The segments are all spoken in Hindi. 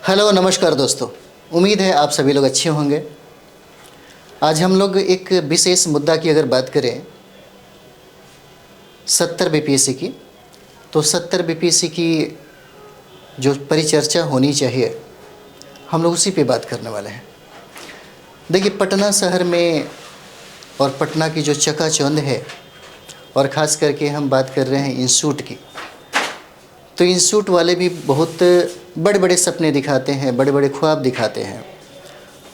हेलो नमस्कार दोस्तों। उम्मीद है आप सभी लोग अच्छे होंगे। आज हम लोग एक विशेष मुद्दा की अगर बात करें 70 बीपीएससी की, तो 70 बीपीएससी की जो परिचर्चा होनी चाहिए हम लोग उसी पे बात करने वाले हैं। देखिए, पटना शहर में और पटना की जो चकाचौंध है, और ख़ास करके हम बात कर रहे हैं इंस्टीट्यूट की, तो इंस्टीट्यूट वाले भी बहुत बड़े बड़े सपने दिखाते हैं, बड़े बड़े ख्वाब दिखाते हैं।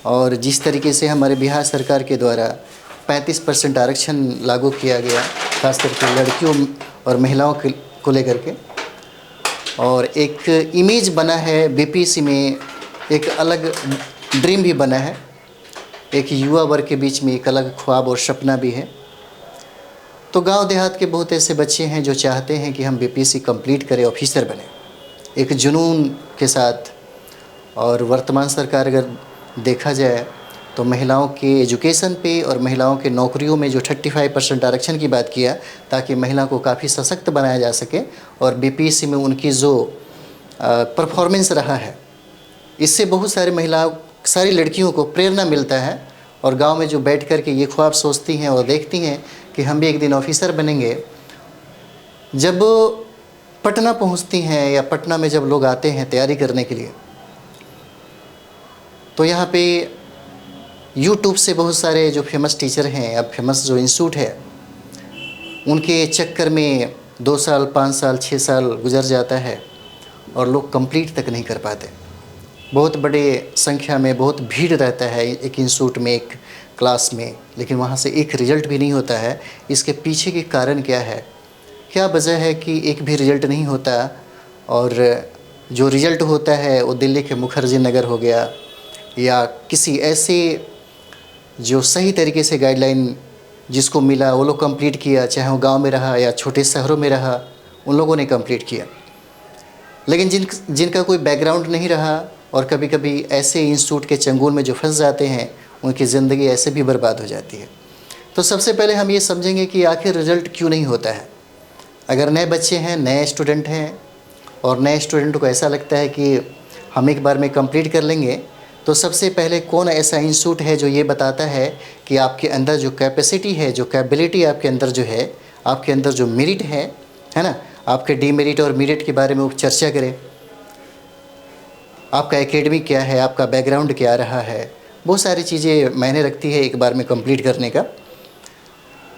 और जिस तरीके से हमारे बिहार सरकार के द्वारा 35% आरक्षण लागू किया गया, खास करके लड़कियों और महिलाओं को लेकर के, और एक इमेज बना है बीपीएससी में, एक अलग ड्रीम भी बना है, एक युवा वर्ग के बीच में एक अलग ख्वाब और सपना भी है। तो गांव देहात के बहुत ऐसे बच्चे हैं जो चाहते हैं कि हम बीपीएससी कंप्लीट करें, ऑफिसर बने, एक जुनून के साथ। और वर्तमान सरकार अगर देखा जाए तो महिलाओं के एजुकेशन पे और महिलाओं के नौकरियों में जो 35% आरक्षण की बात किया, ताकि महिला को काफ़ी सशक्त बनाया जा सके, और बीपीएससी में उनकी जो परफॉर्मेंस रहा है, इससे बहुत सारी महिलाओं, सारी लड़कियों को प्रेरणा मिलता है। और गांव में जो बैठ कर के ये ख्वाब सोचती हैं और देखती हैं कि हम भी एक दिन ऑफिसर बनेंगे, जब पटना पहुंचती हैं या पटना में जब लोग आते हैं तैयारी करने के लिए, तो यहाँ पे यूट्यूब से बहुत सारे जो फेमस टीचर हैं, अब फेमस जो इंस्टीट्यूट है, उनके चक्कर में 2 साल 5 साल 6 साल गुजर जाता है और लोग कंप्लीट तक नहीं कर पाते। बहुत बड़े संख्या में बहुत भीड़ रहता है एक इंस्टीट्यूट में, एक क्लास में, लेकिन वहाँ से एक रिज़ल्ट भी नहीं होता है। इसके पीछे के कारण क्या है, क्या वजह है कि एक भी रिज़ल्ट नहीं होता? और जो रिज़ल्ट होता है वो दिल्ली के मुखर्जी नगर हो गया, या किसी ऐसे जो सही तरीके से गाइडलाइन जिसको मिला वो लोग कंप्लीट किया, चाहे वो गांव में रहा या छोटे शहरों में रहा, उन लोगों ने कंप्लीट किया। लेकिन जिनका कोई बैकग्राउंड नहीं रहा, और कभी कभी ऐसे इंस्टीट्यूट के चंगुल में जो फंस जाते हैं, उनकी ज़िंदगी ऐसे भी बर्बाद हो जाती है। तो सबसे पहले हम ये समझेंगे कि आखिर रिज़ल्ट क्यों नहीं होता है। अगर नए बच्चे हैं, नए स्टूडेंट हैं, और नए स्टूडेंट को ऐसा लगता है कि हम एक बार में कंप्लीट कर लेंगे, तो सबसे पहले कौन ऐसा इंस्टीट्यूट है जो ये बताता है कि आपके अंदर जो कैपेसिटी है, जो कैपेबिलिटी आपके अंदर जो है, आपके अंदर जो मेरिट है ना, आपके डीमेरिट और मेरिट के बारे में वो चर्चा करें। आपका एकेडमिक क्या है, आपका बैकग्राउंड क्या रहा है, बहुत सारी चीज़ें मायने रखती है एक बार में कंप्लीट करने का।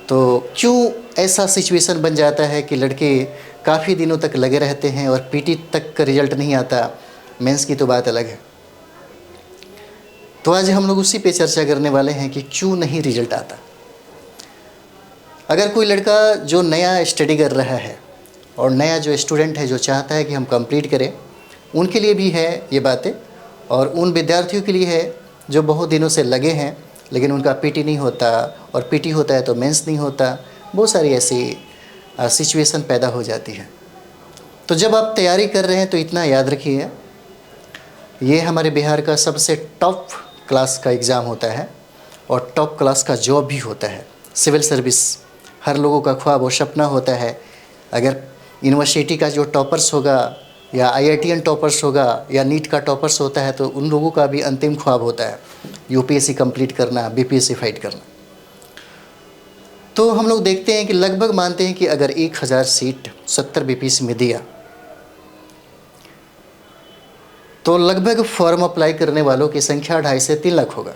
तो क्यों ऐसा सिचुएशन बन जाता है कि लड़के काफ़ी दिनों तक लगे रहते हैं और पीटी तक का रिज़ल्ट नहीं आता? मेंस की तो बात अलग है। तो आज हम लोग उसी पे चर्चा करने वाले हैं कि क्यों नहीं रिज़ल्ट आता। अगर कोई लड़का जो नया स्टडी कर रहा है और नया जो स्टूडेंट है जो चाहता है कि हम कंप्लीट करें, उनके लिए भी है ये बातें, और उन विद्यार्थियों के लिए है जो बहुत दिनों से लगे हैं लेकिन उनका पीटी नहीं होता, और पीटी होता है तो मेंस नहीं होता। बहुत सारी ऐसी सिचुएशन पैदा हो जाती है। तो जब आप तैयारी कर रहे हैं तो इतना याद रखिए, ये हमारे बिहार का सबसे टॉप क्लास का एग्ज़ाम होता है, और टॉप क्लास का जॉब भी होता है। सिविल सर्विस हर लोगों का ख्वाब और सपना होता है। अगर यूनिवर्सिटी का जो टॉपर्स होगा, या आईआईटीएन टॉपर्स होगा, या नीट का टॉपर्स होता है, तो उन लोगों का भी अंतिम ख्वाब होता है यूपीएससी कंप्लीट करना, बीपीएससी फाइट करना। तो हम लोग देखते हैं कि लगभग मानते हैं कि अगर 1000 सीट 70 बीपीएससी में दिया, तो लगभग फॉर्म अप्लाई करने वालों की संख्या 2.5 से 3 लाख होगा।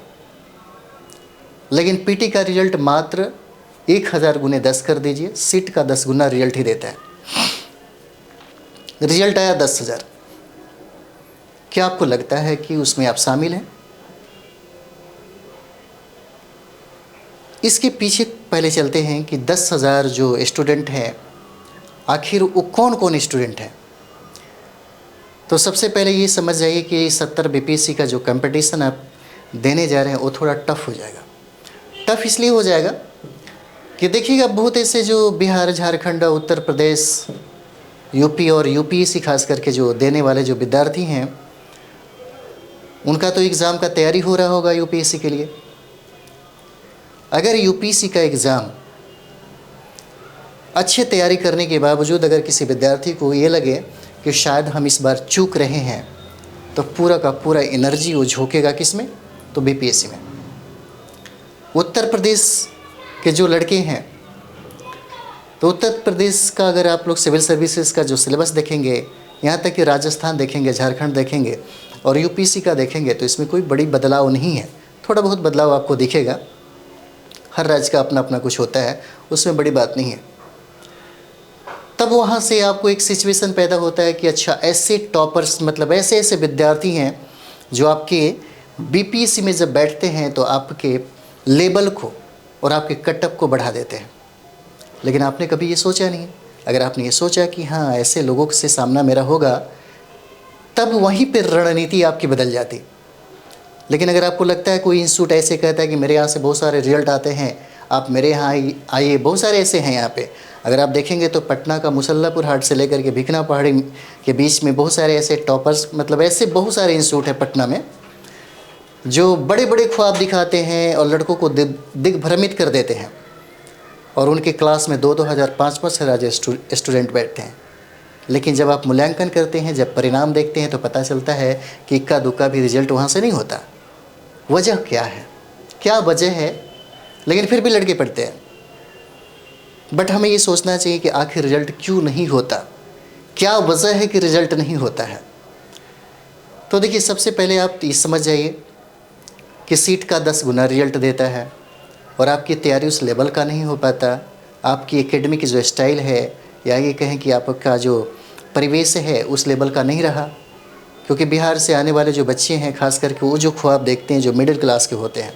लेकिन पीटी का रिजल्ट मात्र 1000 गुने 10 कर दीजिए, सीट का 10 गुना रिजल्ट ही देता है। रिजल्ट आया 10,000, क्या आपको लगता है कि उसमें आप शामिल हैं? इसके पीछे पहले चलते हैं कि 10,000 जो स्टूडेंट हैं, आखिर वो कौन कौन स्टूडेंट हैं। तो सबसे पहले ये समझ जाइए कि 70 बीपीएससी का जो कंपटीशन आप देने जा रहे हैं वो थोड़ा टफ हो जाएगा। टफ इसलिए हो जाएगा कि देखिएगा, बहुत ऐसे जो बिहार, झारखंड, उत्तर प्रदेश, यूपी और यूपीएससी खास करके जो देने वाले जो विद्यार्थी हैं, उनका तो एग्ज़ाम का तैयारी हो रहा होगा यूपीएससी के लिए। अगर यूपीएससी का एग्ज़ाम अच्छे तैयारी करने के बावजूद अगर किसी विद्यार्थी को ये लगे कि शायद हम इस बार चूक रहे हैं, तो पूरा का पूरा एनर्जी वो झोंकेगा किस में, तो बीपीएससी में। उत्तर प्रदेश के जो लड़के हैं, तो उत्तर प्रदेश का अगर आप लोग सिविल सर्विसेज का जो सिलेबस देखेंगे, यहाँ तक कि राजस्थान देखेंगे, झारखंड देखेंगे और यूपीसी का देखेंगे, तो इसमें कोई बड़ी बदलाव नहीं है। थोड़ा बहुत बदलाव आपको दिखेगा, हर राज्य का अपना अपना कुछ होता है, उसमें बड़ी बात नहीं है। तब वहाँ से आपको एक सिचुएशन पैदा होता है कि अच्छा, ऐसे टॉपर्स मतलब ऐसे ऐसे विद्यार्थी हैं जो आपके बीपीएससी में जब बैठते हैं तो आपके लेवल को और आपके कटअप को बढ़ा देते हैं। लेकिन आपने कभी ये सोचा नहीं। अगर आपने ये सोचा कि हाँ ऐसे लोगों से सामना मेरा होगा, तब वहीं पर रणनीति आपकी बदल जाती। लेकिन अगर आपको लगता है कोई इंस्टीट्यूट ऐसे कहता है कि मेरे यहाँ से बहुत सारे रिजल्ट आते हैं, आप मेरे यहाँ आइए, बहुत सारे ऐसे हैं यहाँ पे। अगर आप देखेंगे तो पटना का मुसल्लापुर हाट से लेकर के भिकना पहाड़ी के बीच में बहुत सारे ऐसे टॉपर्स मतलब ऐसे बहुत सारे इंस्टीट्यूट हैं पटना में जो बड़े बड़े ख्वाब दिखाते हैं और लड़कों को दिग्भ्रमित कर देते हैं। और उनके क्लास में 2-2 हज़ार 5-5 हज़ार स्टूडेंट बैठते हैं। लेकिन जब आप मूल्यांकन करते हैं, जब परिणाम देखते हैं, तो पता चलता है कि इक्का दुक्का भी रिजल्ट वहाँ से नहीं होता। वजह क्या है, क्या वजह है? लेकिन फिर भी लड़के पढ़ते हैं। बट हमें ये सोचना चाहिए कि आखिर रिजल्ट क्यों नहीं होता, क्या वजह है कि रिजल्ट नहीं होता है। तो देखिए, सबसे पहले आप ये समझ जाइए कि सीट का 10 गुना रिजल्ट देता है और आपकी तैयारी उस लेवल का नहीं हो पाता। आपकी एकेडमिक जो स्टाइल है, या ये कहें कि आपका जो परिवेश है उस लेवल का नहीं रहा। क्योंकि बिहार से आने वाले जो बच्चे हैं, खास करके वो जो ख्वाब देखते हैं जो मिडिल क्लास के होते हैं,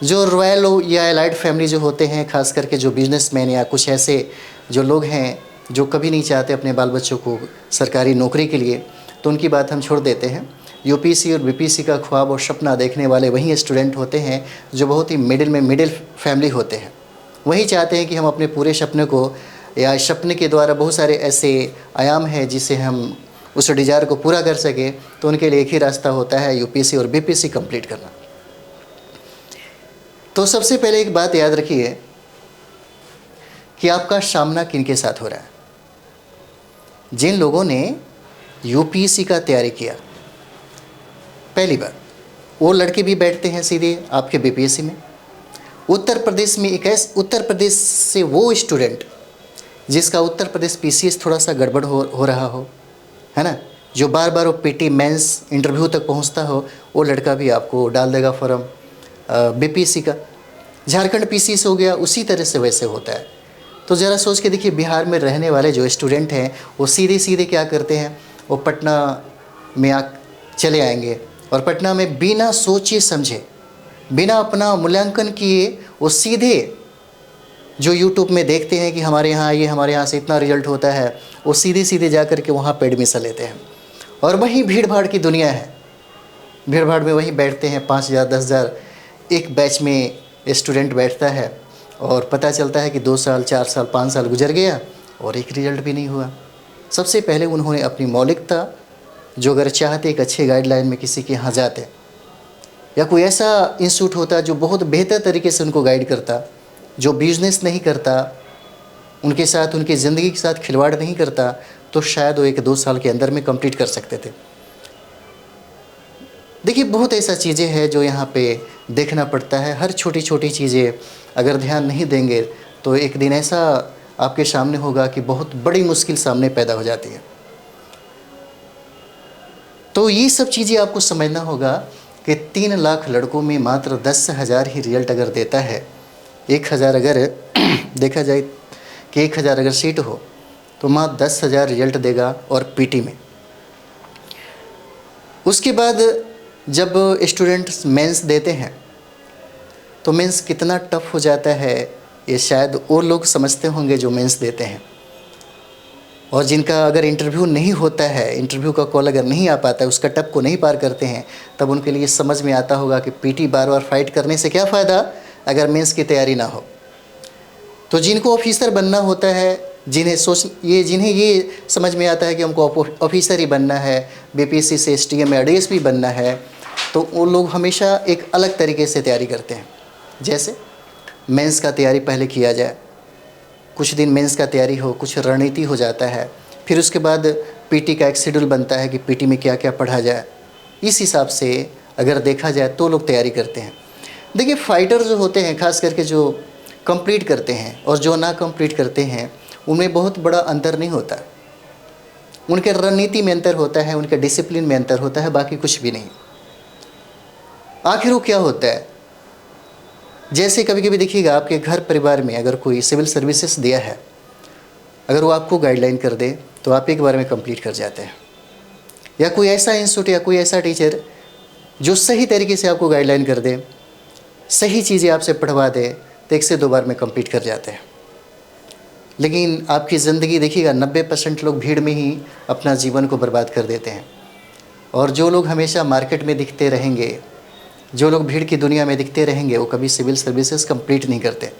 जो रॉयल या एलाइड फैमिली जो होते हैं, खास करके जो बिजनेसमैन या कुछ ऐसे जो लोग हैं जो कभी नहीं चाहते अपने बाल बच्चों को सरकारी नौकरी के लिए, तो उनकी बात हम छोड़ देते हैं। यूपीसी और बीपीसी का ख्वाब और सपना देखने वाले वही स्टूडेंट होते हैं जो बहुत ही मिडिल फैमिली होते हैं। वही चाहते हैं कि हम अपने पूरे सपने को, या सपने के द्वारा बहुत सारे ऐसे आयाम हैं जिसे हम उस डिज़ायर को पूरा कर सके। तो उनके लिए एक ही रास्ता होता है, यूपीसी और बीपीसी कंप्लीट करना। तो सबसे पहले एक बात याद रखिए कि आपका सामना किनके साथ हो रहा है। जिन लोगों ने यूपीसी का तैयारी किया, पहली बार वो लड़के भी बैठते हैं सीधे आपके बीपीएससी में। उत्तर प्रदेश में उत्तर प्रदेश से वो स्टूडेंट जिसका उत्तर प्रदेश पीसीएस थोड़ा सा गड़बड़ हो रहा हो, है ना, जो बार बार वो पीटी मेंस इंटरव्यू तक पहुंचता हो, वो लड़का भी आपको डाल देगा फॉर्म बीपीएससी का। झारखंड पीसीएस हो गया, उसी तरह से वैसे होता है। तो ज़रा सोच के देखिए, बिहार में रहने वाले जो स्टूडेंट हैं वो सीधे सीधे क्या करते हैं, वो पटना में चले आएंगे और पटना में बिना सोचे समझे, बिना अपना मूल्यांकन किए, वो सीधे जो यूट्यूब में देखते हैं कि हमारे यहाँ ये, हमारे यहाँ से इतना रिजल्ट होता है, वो सीधे सीधे जा कर के वहाँ पे एडमिशन लेते हैं। और वहीं भीड़ भाड़ की दुनिया है, भीड़ भाड़ में वहीं बैठते हैं। 5,000 10,000 एक बैच में स्टूडेंट बैठता है और पता चलता है कि 2 साल 4 साल 5 साल गुजर गया और एक रिजल्ट भी नहीं हुआ। सबसे पहले उन्होंने अपनी मौलिकता, जो अगर चाहते एक अच्छे गाइडलाइन में किसी के यहाँ जाते, या कोई ऐसा इंस्टीट्यूट होता जो बहुत बेहतर तरीके से उनको गाइड करता, जो बिजनेस नहीं करता, उनके साथ, उनकी ज़िंदगी के साथ खिलवाड़ नहीं करता, तो शायद वो 1-2 साल के अंदर में कंप्लीट कर सकते थे। देखिए, बहुत ऐसा चीज़ें हैं जो यहाँ पे देखना पड़ता है। हर छोटी छोटी चीज़ें अगर ध्यान नहीं देंगे तो एक दिन ऐसा आपके सामने होगा कि बहुत बड़ी मुश्किल सामने पैदा हो जाती है। तो ये सब चीज़ें आपको समझना होगा कि 3 लाख लड़कों में मात्र 10,000 ही रिजल्ट अगर देता है। 1,000 अगर देखा जाए कि 1,000 अगर सीट हो तो मात्र 10,000 रिजल्ट देगा, और पीटी में। उसके बाद जब स्टूडेंट्स मेंस देते हैं तो मेंस कितना टफ हो जाता है, ये शायद वो लोग समझते होंगे जो मेंस देते हैं। और जिनका अगर इंटरव्यू नहीं होता है, इंटरव्यू का कॉल अगर नहीं आ पाता है, उस कटअप को नहीं पार करते हैं, तब उनके लिए समझ में आता होगा कि पीटी बार बार फाइट करने से क्या फ़ायदा अगर मेंस की तैयारी ना हो। तो जिनको ऑफिसर बनना होता है, जिन्हें ये समझ में आता है कि हमको ऑफिसर ही बनना है, बीपीएससी से एसटीएम या डीएसपी बनना है, तो वो लोग हमेशा एक अलग तरीके से तैयारी करते हैं। जैसे मेंस का तैयारी पहले किया जाए, कुछ दिन मेंस का तैयारी हो, कुछ रणनीति हो जाता है, फिर उसके बाद पीटी का एक शेड्यूल बनता है कि पीटी में क्या क्या पढ़ा जाए। इस हिसाब से अगर देखा जाए तो लोग तैयारी करते हैं। देखिए फाइटर जो होते हैं, खास करके जो कंप्लीट करते हैं और जो ना कंप्लीट करते हैं, उनमें बहुत बड़ा अंतर नहीं होता। उनके रणनीति में अंतर होता है, उनके डिसिप्लिन में अंतर होता है, बाकी कुछ भी नहीं। आखिर वो क्या होता है, जैसे कभी कभी देखिएगा आपके घर परिवार में अगर कोई सिविल सर्विसेज दिया है, अगर वो आपको गाइडलाइन कर दे तो आप एक बार में कंप्लीट कर जाते हैं। या कोई ऐसा इंस्टीट्यूट या कोई ऐसा टीचर जो सही तरीके से आपको गाइडलाइन कर दे, सही चीज़ें आपसे पढ़वा दे, तो 1 से 2 बार में कंप्लीट कर जाते हैं। लेकिन आपकी ज़िंदगी देखिएगा 90% लोग भीड़ में ही अपना जीवन को बर्बाद कर देते हैं। और जो लोग हमेशा मार्केट में दिखते रहेंगे, जो लोग भीड़ की दुनिया में दिखते रहेंगे, वो कभी सिविल सर्विसेज कंप्लीट नहीं करते।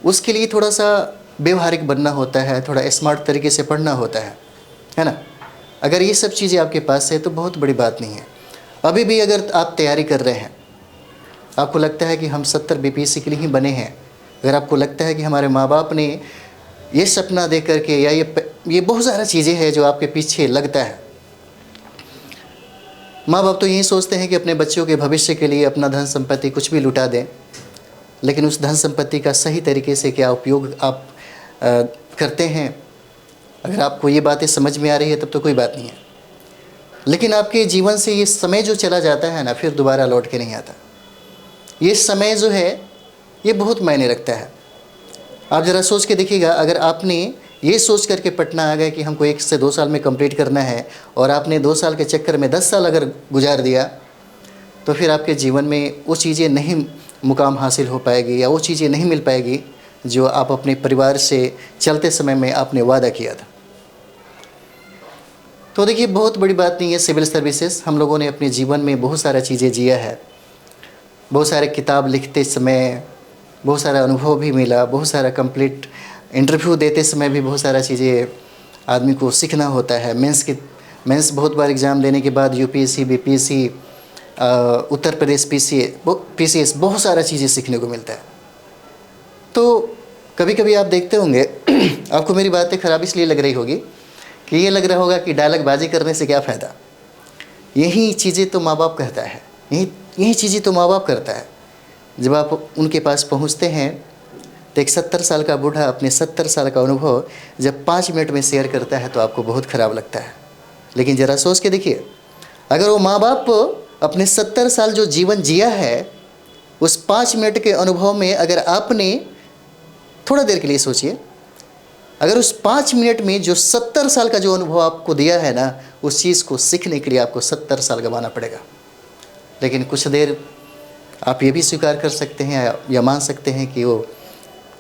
उसके लिए थोड़ा सा व्यवहारिक बनना होता है, थोड़ा स्मार्ट तरीके से पढ़ना होता है ना। अगर ये सब चीज़ें आपके पास है तो बहुत बड़ी बात नहीं है। अभी भी अगर आप तैयारी कर रहे हैं, आपको लगता है कि हम 70 बीपीएससी के लिए ही बने हैं, अगर आपको लगता है कि हमारे माँ बाप ने ये सपना देख करके, या ये बहुत सारा चीज़ें हैं जो आपके पीछे लगता है। माँ बाप तो यही सोचते हैं कि अपने बच्चों के भविष्य के लिए अपना धन संपत्ति कुछ भी लुटा दें, लेकिन उस धन संपत्ति का सही तरीके से क्या उपयोग आप करते हैं। अगर आपको ये बातें समझ में आ रही है तब तो कोई बात नहीं है, लेकिन आपके जीवन से ये समय जो चला जाता है ना, फिर दोबारा लौट के नहीं आता। ये समय जो है ये बहुत मायने रखता है। आप ज़रा सोच के देखिएगा, अगर आपने ये सोच करके पटना आ गए कि हमको 1 से 2 साल में कंप्लीट करना है, और आपने 2 साल के चक्कर में 10 साल अगर गुजार दिया, तो फिर आपके जीवन में वो चीज़ें नहीं मुकाम हासिल हो पाएगी, या वो चीज़ें नहीं मिल पाएगी जो आप अपने परिवार से चलते समय में आपने वादा किया था। तो देखिए बहुत बड़ी बात नहीं है सिविल सर्विसेज। हम लोगों ने अपने जीवन में बहुत सारा चीज़ें जिया है, बहुत सारे किताब लिखते समय बहुत सारा अनुभव भी मिला, बहुत सारा कंप्लीट इंटरव्यू देते समय भी बहुत सारा चीज़ें आदमी को सीखना होता है। मेंस बहुत बार एग्ज़ाम देने के बाद UPSC, BPSC, Uttar Pradesh PCS, बहुत सारा चीज़ें सीखने को मिलता है। तो कभी कभी आप देखते होंगे आपको मेरी बातें ख़राब इसलिए लग रही होगी कि ये लग रहा होगा कि डायलॉग बाजी करने से क्या फ़ायदा। यही चीज़ें तो माँ बाप कहता है, यही चीज़ें तो माँ बाप करता है। जब आप उनके पास पहुंचते हैं तो एक 70 साल का बूढ़ा अपने 70 साल का अनुभव जब 5 मिनट में शेयर करता है तो आपको बहुत ख़राब लगता है। लेकिन ज़रा सोच के देखिए, अगर वो माँ बाप अपने 70 साल जो जीवन जिया है, उस 5 मिनट के अनुभव में अगर आपने थोड़ा देर के लिए सोचिए, अगर उस 5 मिनट में जो 70 साल का जो अनुभव आपको दिया है ना, उस चीज़ को सीखने के लिए आपको 70 साल गंवाना पड़ेगा। लेकिन कुछ देर आप ये भी स्वीकार कर सकते हैं या मान सकते हैं कि वो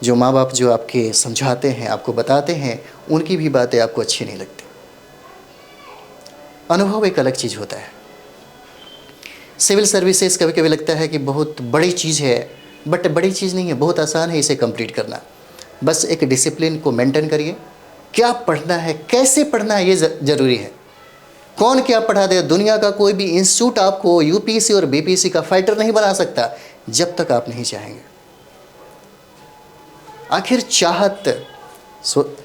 जो माँ बाप जो आपके समझाते हैं, आपको बताते हैं, उनकी भी बातें आपको अच्छी नहीं लगती। अनुभव एक अलग चीज़ होता है। सिविल सर्विसेज कभी कभी लगता है कि बहुत बड़ी चीज़ है, बट बड़ी चीज़ नहीं है, बहुत आसान है इसे कंप्लीट करना। बस एक डिसिप्लिन को मेंटेन करिए। क्या पढ़ना है, कैसे पढ़ना है, ये ज़रूरी है। कौन क्या पढ़ा दे, दुनिया का कोई भी इंस्टीट्यूट आपको यूपीएससी और बीपीएससी का फाइटर नहीं बना सकता जब तक आप नहीं चाहेंगे। आखिर चाहत,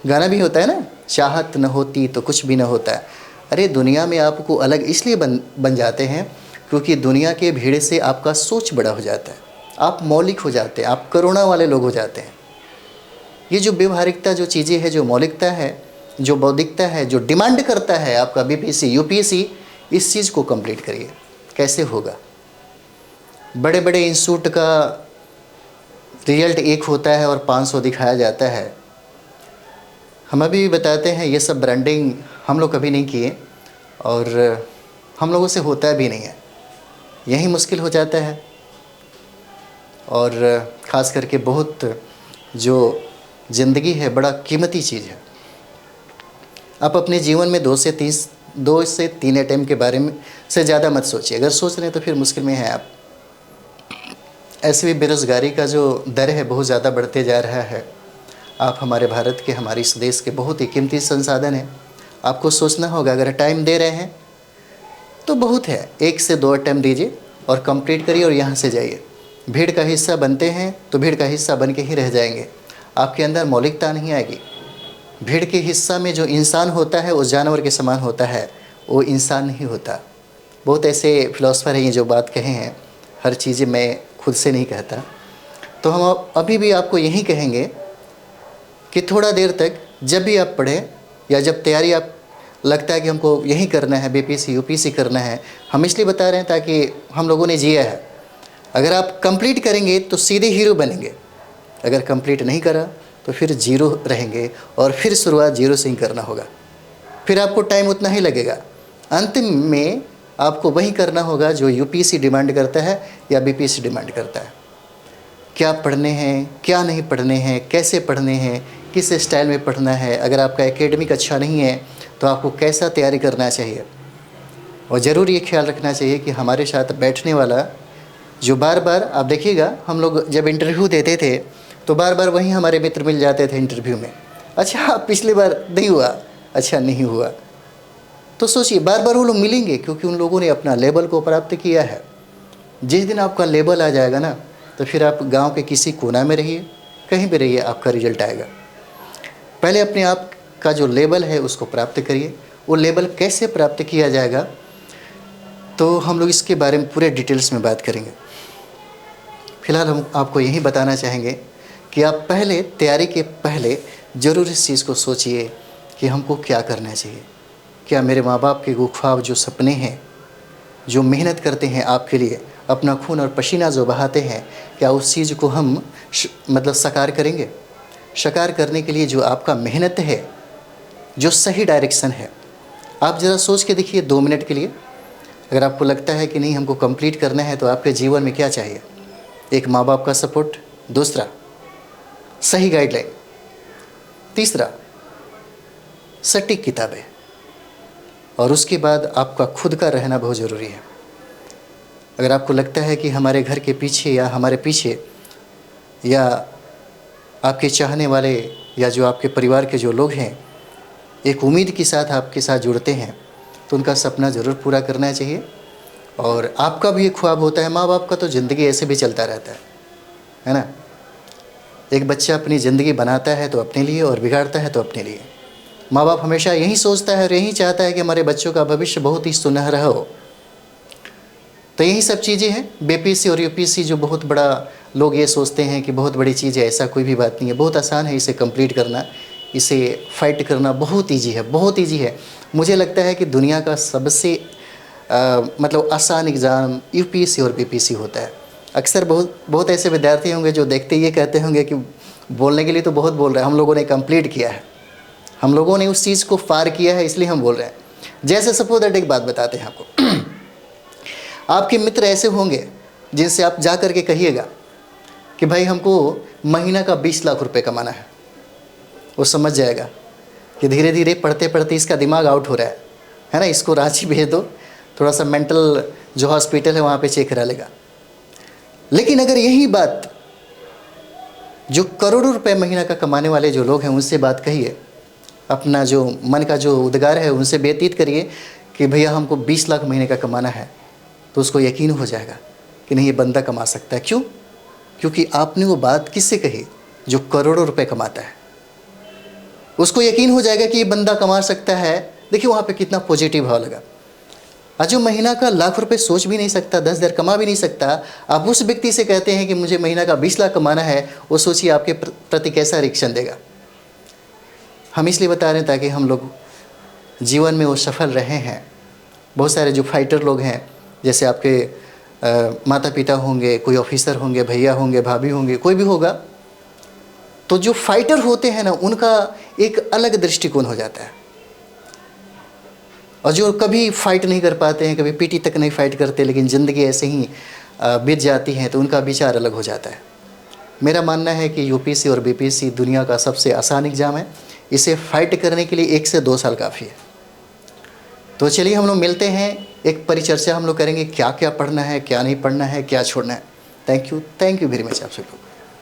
गाना भी होता है ना, चाहत न होती तो कुछ भी न होता। अरे दुनिया में आपको अलग इसलिए बन जाते हैं क्योंकि दुनिया के भीड़ से आपका सोच बड़ा हो जाता है, आप मौलिक हो जाते हैं, आप करुणा वाले लोग हो जाते हैं। ये जो व्यवहारिकता जो चीज़ें हैं, जो मौलिकता है, जो बौद्धिकता है, जो डिमांड करता है आपका बीपीएससी यूपीएससी, इस चीज़ को कंप्लीट करिए। कैसे होगा? बड़े बड़े इंस्टीट्यूट का रिजल्ट 1 होता है और 500 दिखाया जाता है। हम अभी भी बताते हैं ये सब ब्रांडिंग हम लोग कभी नहीं किए और हम लोगों से होता भी नहीं है, यही मुश्किल हो जाता है। और ख़ास करके बहुत जो ज़िंदगी है बड़ा कीमती चीज़ है। आप अपने जीवन में 2 से 3 अटैम्प्ट के बारे में से ज़्यादा मत सोचिए। अगर सोच रहे हैं तो फिर मुश्किल में हैं आप। ऐसे भी बेरोज़गारी का जो दर है बहुत ज़्यादा बढ़ते जा रहा है। आप हमारे भारत के, हमारे इस देश के बहुत ही कीमती संसाधन हैं। आपको सोचना होगा, अगर टाइम दे रहे हैं तो बहुत है, 1 से 2 अटैम्प्ट दीजिए और कंप्लीट करिए और यहाँ से जाइए। भीड़ का हिस्सा बनते हैं तो भीड़ का हिस्सा बन के ही रह जाएंगे। आपके अंदर मौलिकता नहीं आएगी, भीड़ के हिस्सा में जो इंसान होता है वो जानवर के समान होता है, वो इंसान नहीं होता। बहुत ऐसे फिलोसफर हैं जो बात कहे हैं, हर चीज़ मैं खुद से नहीं कहता। तो हम अभी भी आपको यही कहेंगे कि थोड़ा देर तक जब भी आप पढ़ें या जब तैयारी आप लगता है कि हमको यही करना है, बीपीएससी यूपीएससी करना है, हम इसलिए बता रहे हैं ताकि हम लोगों ने जिया है। अगर आप कंप्लीट करेंगे तो सीधे हीरो बनेंगे, अगर कंप्लीट नहीं करा तो फिर जीरो रहेंगे और फिर शुरुआत जीरो से ही करना होगा। फिर आपको टाइम उतना ही लगेगा, अंतिम में आपको वही करना होगा जो यूपीएससी डिमांड करता है या बीपीएससी डिमांड करता है। क्या पढ़ने हैं, क्या नहीं पढ़ने हैं, कैसे पढ़ने हैं, किस स्टाइल में पढ़ना है। अगर आपका एकेडमिक अच्छा नहीं है तो आपको कैसा तैयारी करना चाहिए। और ज़रूर ये ख्याल रखना चाहिए कि हमारे साथ बैठने वाला जो बार बार, आप देखिएगा हम लोग जब इंटरव्यू देते थे तो बार बार वहीं हमारे मित्र मिल जाते थे इंटरव्यू में। अच्छा पिछली बार नहीं हुआ, अच्छा नहीं हुआ, तो सोचिए बार बार वो लोग मिलेंगे क्योंकि उन लोगों ने अपना लेवल को प्राप्त किया है। जिस दिन आपका लेवल आ जाएगा ना, तो फिर आप गांव के किसी कोना में रहिए, कहीं भी रहिए, आपका रिजल्ट आएगा। पहले अपने आप का जो लेवल है उसको प्राप्त करिए। वो लेवल कैसे प्राप्त किया जाएगा तो हम लोग इसके बारे में पूरे डिटेल्स में बात करेंगे। फिलहाल हम आपको यही बताना चाहेंगे कि आप पहले तैयारी के पहले ज़रूर इस चीज़ को सोचिए कि हमको क्या करना चाहिए। क्या मेरे माँ बाप के वो ख्वाब, जो सपने हैं, जो मेहनत करते हैं आपके लिए, अपना खून और पसीना जो बहाते हैं, क्या उस चीज़ को हम मतलब साकार करेंगे। साकार करने के लिए जो आपका मेहनत है, जो सही डायरेक्शन है, आप ज़रा सोच के देखिए 2 मिनट के लिए। अगर आपको लगता है कि नहीं हमको कंप्लीट करना है तो आपके जीवन में क्या चाहिए? एक माँ बाप का सपोर्ट, दूसरा सही गाइडलाइन, तीसरा सटीक किताबें, और उसके बाद आपका खुद का रहना बहुत ज़रूरी है। अगर आपको लगता है कि हमारे घर के पीछे या हमारे पीछे या आपके चाहने वाले या जो आपके परिवार के जो लोग हैं एक उम्मीद के साथ आपके साथ जुड़ते हैं, तो उनका सपना ज़रूर पूरा करना चाहिए। और आपका भी एक ख्वाब होता है, माँ बाप का तो ज़िंदगी ऐसे भी चलता रहता है ना। एक बच्चा अपनी ज़िंदगी बनाता है तो अपने लिए और बिगाड़ता है तो अपने लिए। माँ बाप हमेशा यही सोचता है और यही चाहता है कि हमारे बच्चों का भविष्य बहुत ही सुनहरा हो। तो यही सब चीज़ें हैं। बीपीएससी और यूपीएससी जो बहुत बड़ा, लोग ये सोचते हैं कि बहुत बड़ी चीज़ है, ऐसा कोई भी बात नहीं है। बहुत आसान है इसे कंप्लीट करना, इसे फाइट करना बहुत ईजी है, बहुत ईजी है। मुझे लगता है कि दुनिया का सबसे मतलब आसान एग्ज़ाम यूपीएससी और बीपीएससी होता है। अक्सर बहुत ऐसे विद्यार्थी होंगे जो देखते ये कहते होंगे कि बोलने के लिए तो बहुत बोल रहे हैं, हम लोगों ने कंप्लीट किया है, हम लोगों ने उस चीज़ को पार किया है, इसलिए हम बोल रहे हैं। जैसे सपोज दैट एक बात बताते हैं आपको आपके मित्र ऐसे होंगे जिनसे आप जा कर के कहिएगा कि भाई हमको महीना का 20 लाख रुपए कमाना है। वो समझ जाएगा कि धीरे धीरे पढ़ते पढ़ते इसका दिमाग आउट हो रहा है ना, इसको रांची भेज दो, थोड़ा सा मेंटल जो हॉस्पिटल है वहाँ पे चेक करा लेगा। लेकिन अगर यही बात जो करोड़ों रुपए महीना का कमाने वाले जो लोग हैं उनसे बात कहिए, अपना जो मन का जो उद्गार है उनसे व्यतीत करिए कि भैया हमको 20 लाख महीने का कमाना है, तो उसको यकीन हो जाएगा कि नहीं ये बंदा कमा सकता है। क्यों? क्योंकि आपने वो बात किससे कही जो करोड़ों रुपए कमाता है। उसको यकीन हो जाएगा कि ये बंदा कमा सकता है। देखिए वहाँ पे कितना पॉजिटिव भाव लगा। आज जो महीना का लाख रुपए सोच भी नहीं सकता, 10,000 कमा भी नहीं सकता, आप उस व्यक्ति से कहते हैं कि मुझे महीना का 20 लाख कमाना है, वो सोचिए आपके प्रति कैसा रिएक्शन देगा। हम इसलिए बता रहे हैं ताकि हम लोग जीवन में वो सफल रहे हैं। बहुत सारे जो फाइटर लोग हैं, जैसे आपके माता पिता होंगे, कोई ऑफिसर होंगे, भैया होंगे, भाभी होंगे, कोई भी होगा, तो जो फाइटर होते हैं ना उनका एक अलग दृष्टिकोण हो जाता है। और जो कभी फाइट नहीं कर पाते हैं, कभी पीटी तक नहीं फाइट करते, लेकिन ज़िंदगी ऐसे ही बीत जाती है, तो उनका विचार अलग हो जाता है। मेरा मानना है कि यूपीएससी और बीपीएससी दुनिया का सबसे आसान एग्ज़ाम है। इसे फाइट करने के लिए 1 से 2 साल काफ़ी है। तो चलिए हम लोग मिलते हैं, एक परिचर्चा हम लोग करेंगे क्या क्या पढ़ना है, क्या नहीं पढ़ना है, क्या छोड़ना है। थैंक यू वेरी मच आप सबको।